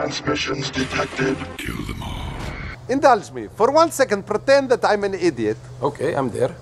transmissions detected. Kill them all. Indulge me. For 1 second, pretend that I'm an idiot. Okay, I'm there.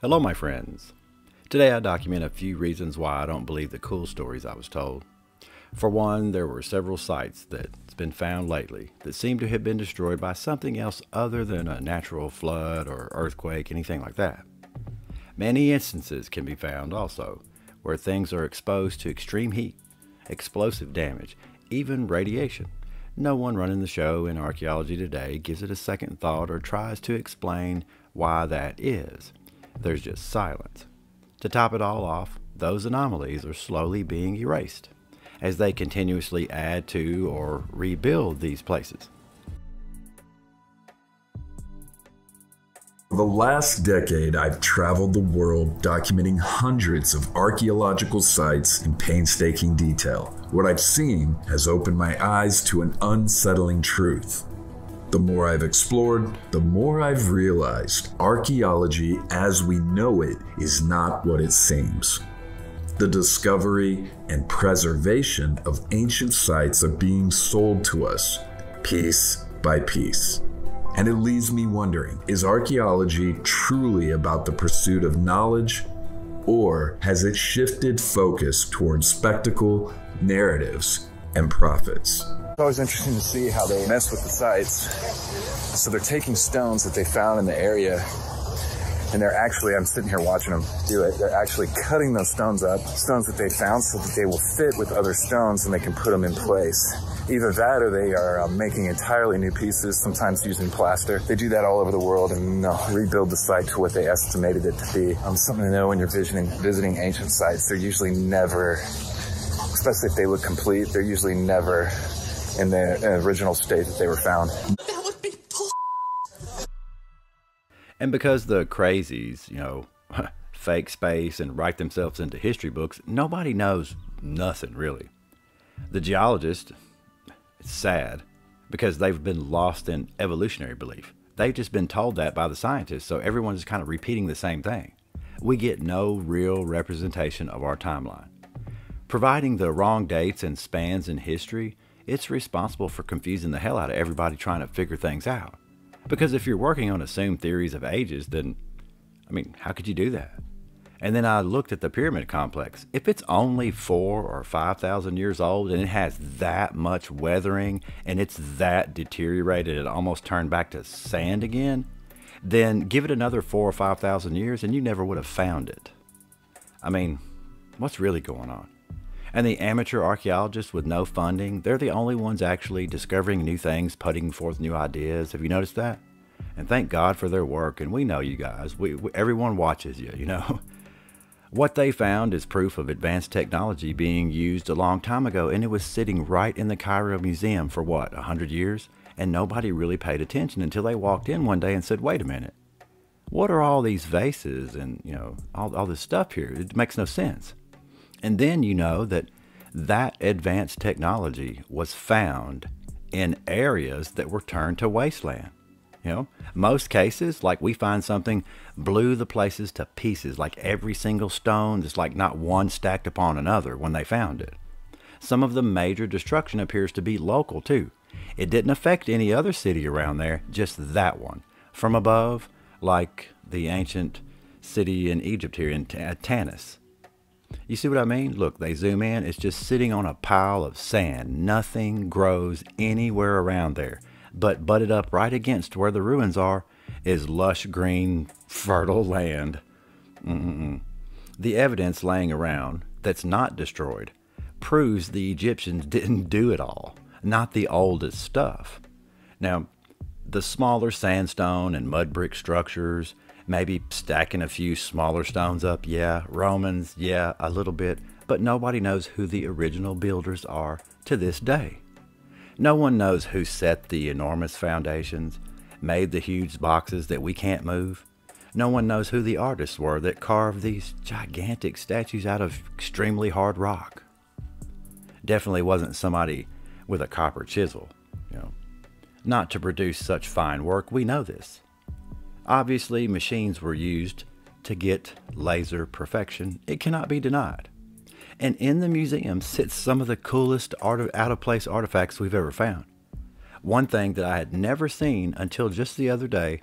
Hello my friends. Today I document a few reasons why I don't believe the cool stories I was told. For one, there were several sites that's been found lately that seem to have been destroyed by something else other than a natural flood or earthquake, anything like that. Many instances can be found also where things are exposed to extreme heat, explosive damage, even radiation. No one running the show in archaeology today gives it a second thought or tries to explain why that is. There's just silence. To top it all off, those anomalies are slowly being erased as they continuously add to or rebuild these places. For the last decade, I've traveled the world documenting hundreds of archaeological sites in painstaking detail. What I've seen has opened my eyes to an unsettling truth. The more I've explored, the more I've realized archaeology as we know it is not what it seems. The discovery and preservation of ancient sites are being sold to us, piece by piece. And it leaves me wondering, is archaeology truly about the pursuit of knowledge, or has it shifted focus towards spectacle, narratives, and profits? It's always interesting to see how they mess with the sites. So they're taking stones that they found in the area, and they're actually, I'm sitting here watching them do it, they're actually cutting those stones up, stones that they found, so that they will fit with other stones and they can put them in place. Either that or they are making entirely new pieces, sometimes using plaster. They do that all over the world and rebuild the site to what they estimated it to be. Something to know when you're visiting ancient sites, they're usually never, especially if they look complete, they're usually never in the original state that they were found. That would be bull. And because the crazies, fake space and write themselves into history books, nobody knows nothing really. The geologists, it's sad because they've been lost in evolutionary belief. They've just been told that by the scientists, so everyone's kind of repeating the same thing. We get no real representation of our timeline. Providing the wrong dates and spans in history, it's responsible for confusing the hell out of everybody trying to figure things out. Because if you're working on assumed theories of ages, then, how could you do that? And then I looked at the pyramid complex. If it's only 4,000 or 5,000 years old and it has that much weathering and it's that deteriorated and almost turned back to sand again, then give it another 4,000 or 5,000 years and you never would have found it. What's really going on? And the amateur archaeologists with no funding, they're the only ones actually discovering new things, putting forth new ideas. Have you noticed that? And thank God for their work, and we know you guys. Everyone watches you, What they found is proof of advanced technology being used a long time ago, and it was sitting right in the Cairo Museum for, 100 years? And nobody really paid attention until they walked in one day and said, wait a minute. What are all these vases and, all this stuff here? It makes no sense. And then you know that advanced technology was found in areas that were turned to wasteland. Most cases, like we find something, blew the places to pieces, like every single stone, just like not one stacked upon another when they found it. Some of the major destruction appears to be local too. It didn't affect any other city around there, just that one. From above, like the ancient city in Egypt here in Tanis. You see what I mean? Look, they zoom in, it's just sitting on a pile of sand. Nothing grows anywhere around there. But butted up right against where the ruins are is lush green, fertile land. The evidence laying around that's not destroyed proves the Egyptians didn't do it all, not the oldest stuff. Now, The smaller sandstone and mud brick structures, maybe stacking a few smaller stones up, yeah. Romans, yeah, a little bit. But nobody knows who the original builders are to this day. No one knows who set the enormous foundations, made the huge boxes that we can't move. No one knows who the artists were that carved these gigantic statues out of extremely hard rock. Definitely wasn't somebody with a copper chisel, Not to produce such fine work, we know this. Obviously, machines were used to get laser perfection. It cannot be denied. And in the museum sits some of the coolest out-of-place artifacts we've ever found. One thing that I had never seen until just the other day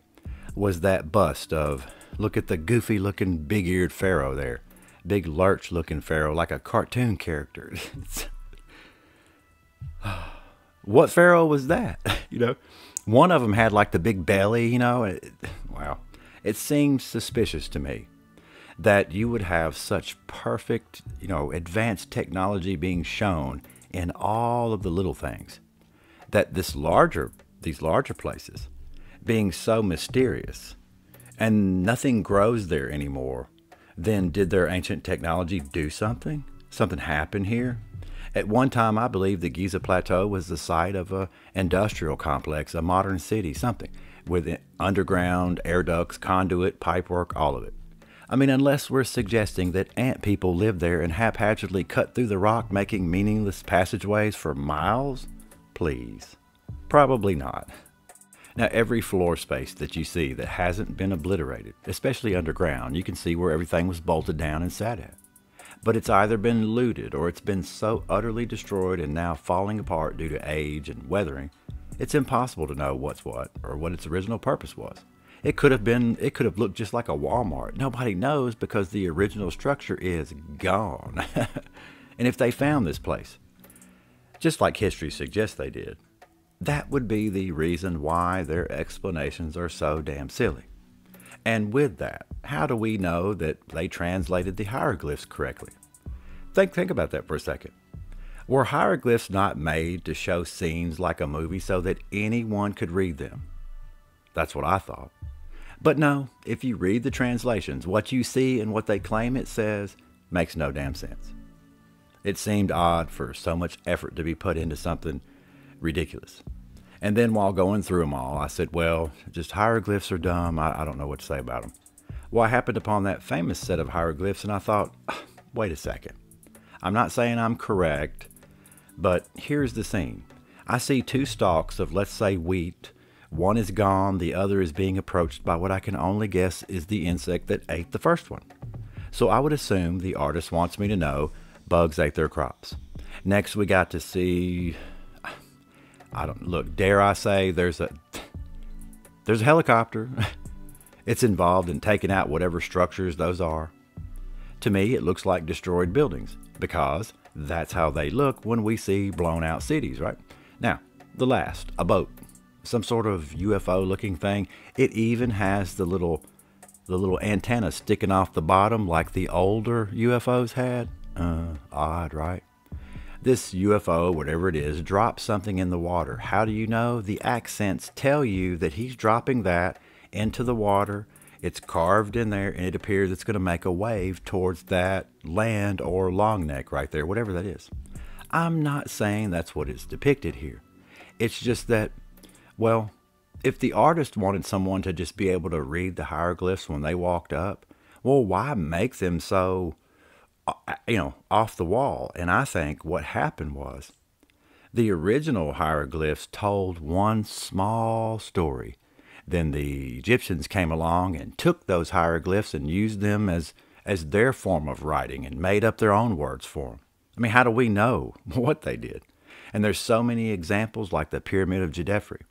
was that bust of, look at the goofy-looking big-eared pharaoh there. Big lurch-looking pharaoh, like a cartoon character. What pharaoh was that? One of them had like the big belly, wow. It seems suspicious to me that you would have such perfect, advanced technology being shown in all of the little things. That these larger places being so mysterious and nothing grows there anymore, then did their ancient technology do something? Something happen here? At one time, I believe the Giza Plateau was the site of an industrial complex, a modern city, something, with underground, air ducts, conduit, pipework, all of it. I mean, unless we're suggesting that ant people lived there and haphazardly cut through the rock, making meaningless passageways for miles? Please. Probably not. Now, every floor space that you see that hasn't been obliterated, especially underground, you can see where everything was bolted down and sat at. But it's either been looted or it's been so utterly destroyed and now falling apart due to age and weathering, it's impossible to know what's what or what its original purpose was. It could have looked just like a Walmart. Nobody knows because the original structure is gone. And if they found this place, just like history suggests they did, that would be the reason why their explanations are so damn silly. And with that, how do we know that they translated the hieroglyphs correctly? Think about that for a second. Were hieroglyphs not made to show scenes like a movie so that anyone could read them? That's what I thought. But no, if you read the translations, what you see and what they claim it says makes no damn sense. It seemed odd for so much effort to be put into something ridiculous. And then while going through them all, I said, well, just hieroglyphs are dumb. I don't know what to say about them. Well, I happened upon that famous set of hieroglyphs and I thought, wait a second. I'm not saying I'm correct, but here's the scene. I see two stalks of, let's say, wheat. One is gone, the other is being approached by what I can only guess is the insect that ate the first one. So I would assume the artist wants me to know bugs ate their crops. Next we got to see, dare I say, there's a helicopter. It's involved in taking out whatever structures those are. To me, it looks like destroyed buildings because that's how they look when we see blown out cities, right? Now, the last, a boat. Some sort of UFO looking thing. It even has the little antenna sticking off the bottom like the older UFOs had. Odd, right? This UFO, whatever it is, drops something in the water. How do you know? The accents tell you that he's dropping that into the water. It's carved in there and it appears it's going to make a wave towards that land or long neck right there, whatever that is. I'm not saying that's what is depicted here. It's just that, well, if the artist wanted someone to just be able to read the hieroglyphs when they walked up, well, why make them so, off the wall? And I think what happened was the original hieroglyphs told one small story. Then the Egyptians came along and took those hieroglyphs and used them as their form of writing and made up their own words for them. I mean, how do we know what they did? And there's so many examples like the Pyramid of Djedefre.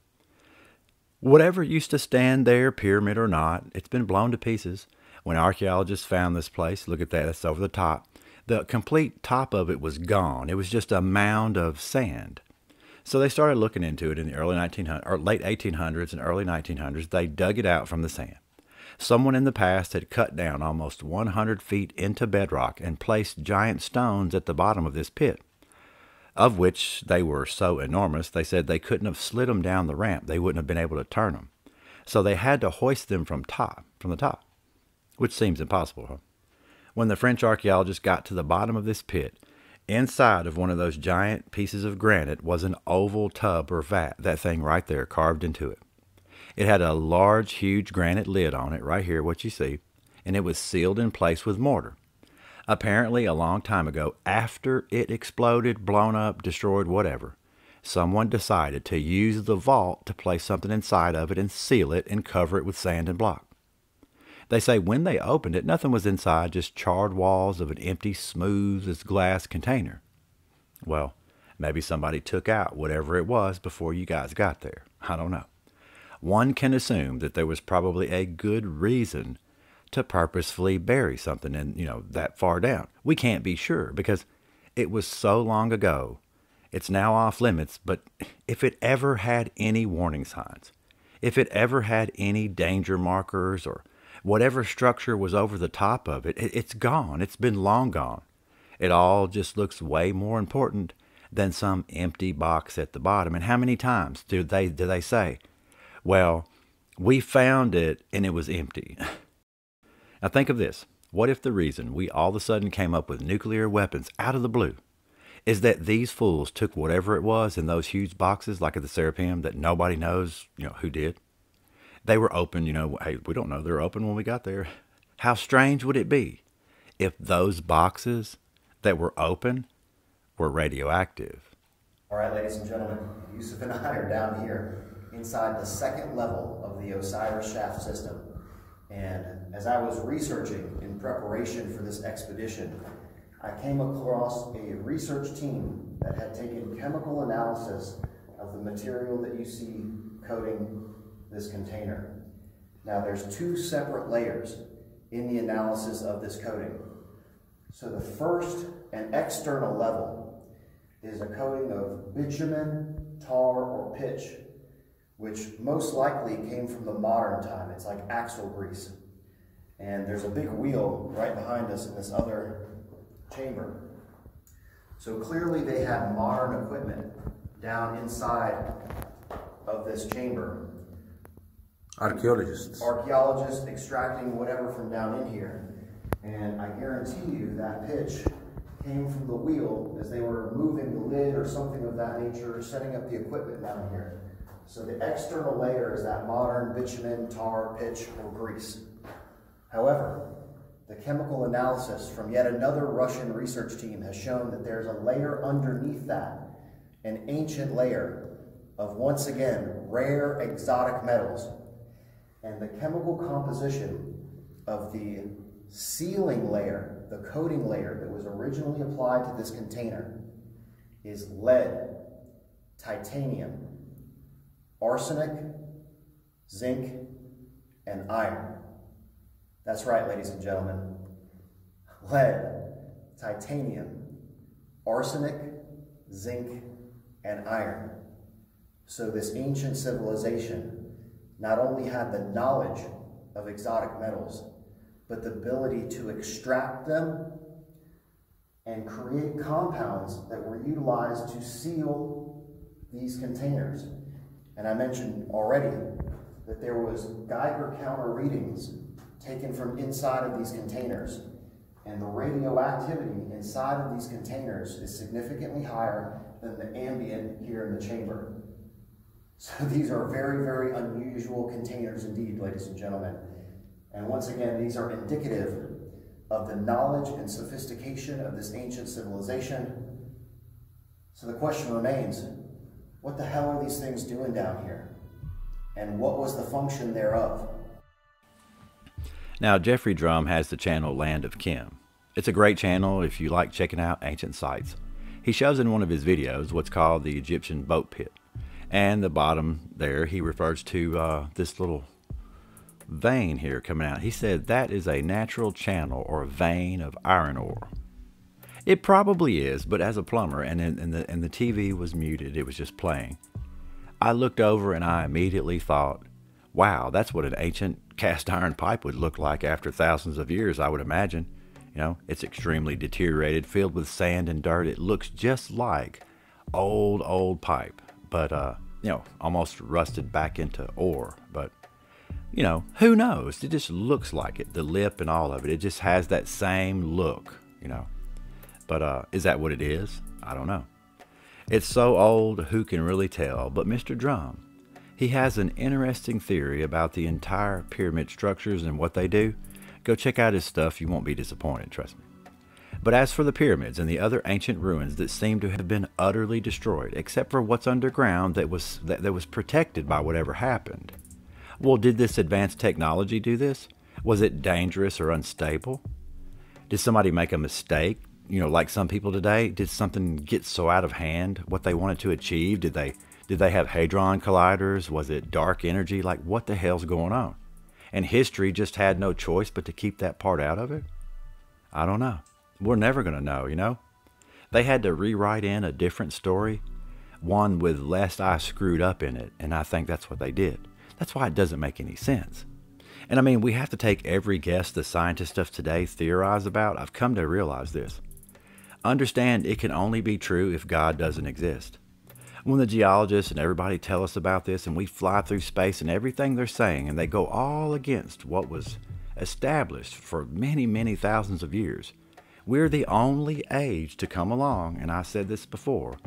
Whatever used to stand there, pyramid or not, it's been blown to pieces. When archaeologists found this place, look at that, that's over the top. The complete top of it was gone. It was just a mound of sand. So they started looking into it in the early 1900s, or late 1800s and early 1900s. They dug it out from the sand. Someone in the past had cut down almost 100 feet into bedrock and placed giant stones at the bottom of this pit. of which they were so enormous, they said they couldn't have slid them down the ramp. They wouldn't have been able to turn them. So they had to hoist them from the top, which seems impossible, huh? When the French archaeologists got to the bottom of this pit, inside of one of those giant pieces of granite was an oval tub or vat, that thing right there carved into it. It had a large, huge granite lid on it, right here, what you see, and it was sealed in place with mortar. Apparently, a long time ago, after it exploded, blown up, destroyed, whatever, someone decided to use the vault to place something inside of it and seal it and cover it with sand and block. They say when they opened it, nothing was inside, just charred walls of an empty, smooth as glass container. Well, maybe somebody took out whatever it was before you guys got there. I don't know. One can assume that there was probably a good reason to purposefully bury something in, that far down. We can't be sure because it was so long ago. It's now off limits, but if it ever had any warning signs, if it ever had any danger markers or whatever structure was over the top of it, it's gone. It's been long gone. It all just looks way more important than some empty box at the bottom. And how many times do they say, well, we found it and it was empty? Now think of this. What if the reason we all of a sudden came up with nuclear weapons out of the blue is that these fools took whatever it was in those huge boxes like at the Serapeum that nobody knows, who did? They were open, hey, we don't know they're open when we got there. How strange would it be if those boxes that were open were radioactive? All right, ladies and gentlemen, Yusuf and I are down here inside the second level of the Osiris shaft system. And as I was researching in preparation for this expedition, I came across a research team that had taken chemical analysis of the material that you see coating this container. Now there's two separate layers in the analysis of this coating. So the first and external level is a coating of bitumen, tar, or pitch, which most likely came from the modern time. It's like axle grease. And there's a big wheel right behind us in this other chamber. So clearly they had modern equipment down inside of this chamber. Archaeologists extracting whatever from down in here. And I guarantee you that pitch came from the wheel as they were moving the lid or something of that nature, setting up the equipment down here. So the external layer is that modern bitumen, tar, pitch, or grease. However, the chemical analysis from yet another Russian research team has shown that there's a layer underneath that, an ancient layer of, once again, rare exotic metals. And the chemical composition of the sealing layer, the coating layer that was originally applied to this container, is lead, titanium, arsenic, zinc, and iron. That's right, ladies and gentlemen. Lead, titanium, arsenic, zinc, and iron. So this ancient civilization not only had the knowledge of exotic metals, but the ability to extract them and create compounds that were utilized to seal these containers. And I mentioned already that there was Geiger counter readings taken from inside of these containers. And the radioactivity inside of these containers is significantly higher than the ambient here in the chamber. So these are very, very unusual containers indeed, ladies and gentlemen. And once again, these are indicative of the knowledge and sophistication of this ancient civilization. So the question remains, what the hell are these things doing down here? And what was the function thereof? Now, Jeffrey Drum has the channel Land of Kim. It's a great channel if you like checking out ancient sites. He shows in one of his videos what's called the Egyptian boat pit. And the bottom there, he refers to this little vein here coming out. He said that is a natural channel or vein of iron ore. It probably is, but as a plumber, and the TV was muted, it was just playing, I looked over and I immediately thought, wow, that's what an ancient cast iron pipe would look like after thousands of years, I would imagine. It's extremely deteriorated, filled with sand and dirt. It looks just like old pipe, but, you know, almost rusted back into ore. But, you know, who knows? It just looks like it. The lip and all of it. It just has that same look, you know. But is that what it is? I don't know. It's so old, who can really tell? But Mr. Drum, he has an interesting theory about the entire pyramid structures and what they do. Go check out his stuff. You won't be disappointed, trust me. But as for the pyramids and the other ancient ruins that seem to have been utterly destroyed, except for what's underground that was protected by whatever happened. Well, did this advanced technology do this? Was it dangerous or unstable? Did somebody make a mistake? You know, like some people today, did something get so out of hand, what they wanted to achieve? Did they have hadron colliders? Was it dark energy? Like, what the hell's going on? And history just had no choice but to keep that part out of it? I don't know. We're never going to know, you know? They had to rewrite in a different story, one with less I screwed up in it, and I think that's what they did. That's why it doesn't make any sense. And I mean, we have to take every guess the scientists of today theorize about. I've come to realize this. Understand it can only be true if God doesn't exist. When the geologists and everybody tell us about this and we fly through space and everything they're saying and they go all against what was established for many, many thousands of years, we're the only age to come along, and I said this before,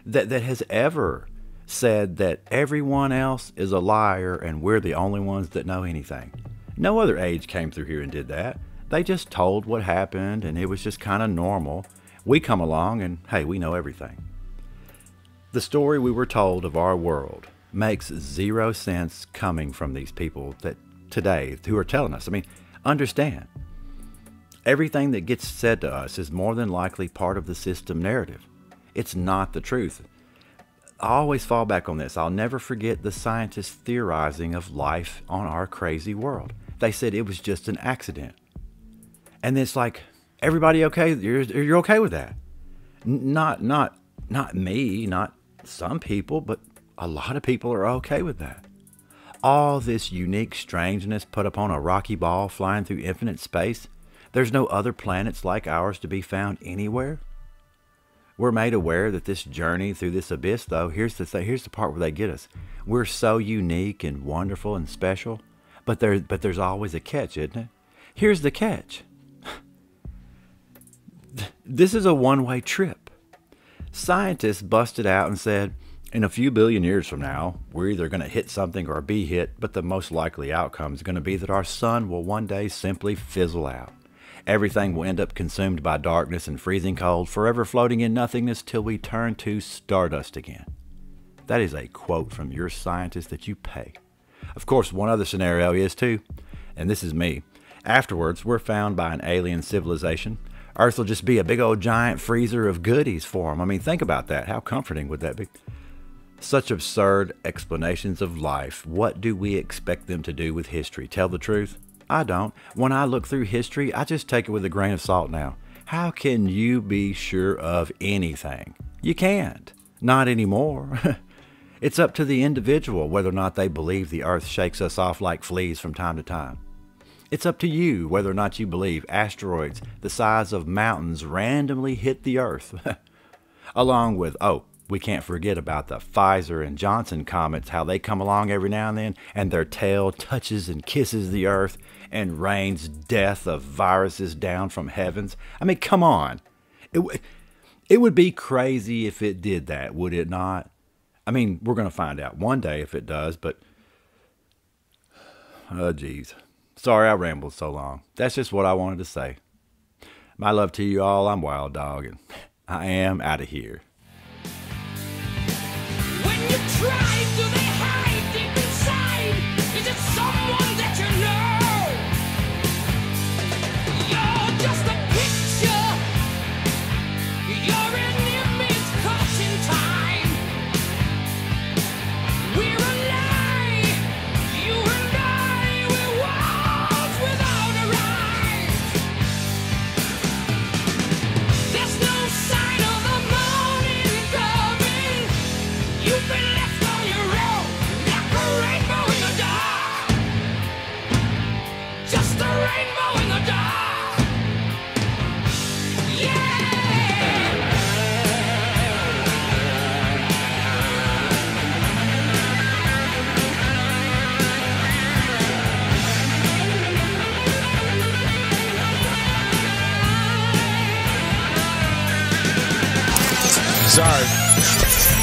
that has ever said that everyone else is a liar and we're the only ones that know anything. No other age came through here and did that. They just told what happened, and it was just kind of normal. We come along, and hey, we know everything. The story we were told of our world makes zero sense coming from these people that today who are telling us. I mean, understand, everything that gets said to us is more than likely part of the system narrative. It's not the truth. I always fall back on this. I'll never forget the scientists theorizing of life on our crazy world. They said it was just an accident. And it's like, everybody okay? You're okay with that? Not me, not some people, but a lot of people are okay with that. All this unique strangeness put upon a rocky ball flying through infinite space. There's no other planets like ours to be found anywhere. We're made aware that this journey through this abyss, though, here's the part where they get us. We're so unique and wonderful and special, but there's always a catch, isn't it? Here's the catch. This is a one-way trip. Scientists busted out and said, in a few billion years from now, we're either going to hit something or be hit, but the most likely outcome is going to be that our sun will one day simply fizzle out. Everything will end up consumed by darkness and freezing cold, forever floating in nothingness till we turn to stardust again. That is a quote from your scientist that you pay. Of course, one other scenario is too, and this is me. Afterwards, we're found by an alien civilization. Earth will just be a big old giant freezer of goodies for them. I mean, think about that. How comforting would that be? Such absurd explanations of life. What do we expect them to do with history? Tell the truth? I don't. When I look through history, I just take it with a grain of salt now. How can you be sure of anything? You can't. Not anymore. It's up to the individual whether or not they believe the earth shakes us off like fleas from time to time. It's up to you whether or not you believe asteroids the size of mountains randomly hit the earth. Along with, we can't forget about the Pfizer and Johnson comets, how they come along every now and then, and their tail touches and kisses the earth and rains death of viruses down from heavens. I mean, come on. It would be crazy if it did that, would it not? I mean, we're going to find out one day if it does, but... oh, geez. Sorry I rambled so long. That's just what I wanted to say. My love to you all. I'm Wild Dog, and I am out of here. When you try, do they hide deep inside? Is it someone that you know? You're just a picture. You're an image caught in time. We're a lie. You and I, we're walls without a rise. There's no sign of the morning coming. You've been left on Sorry.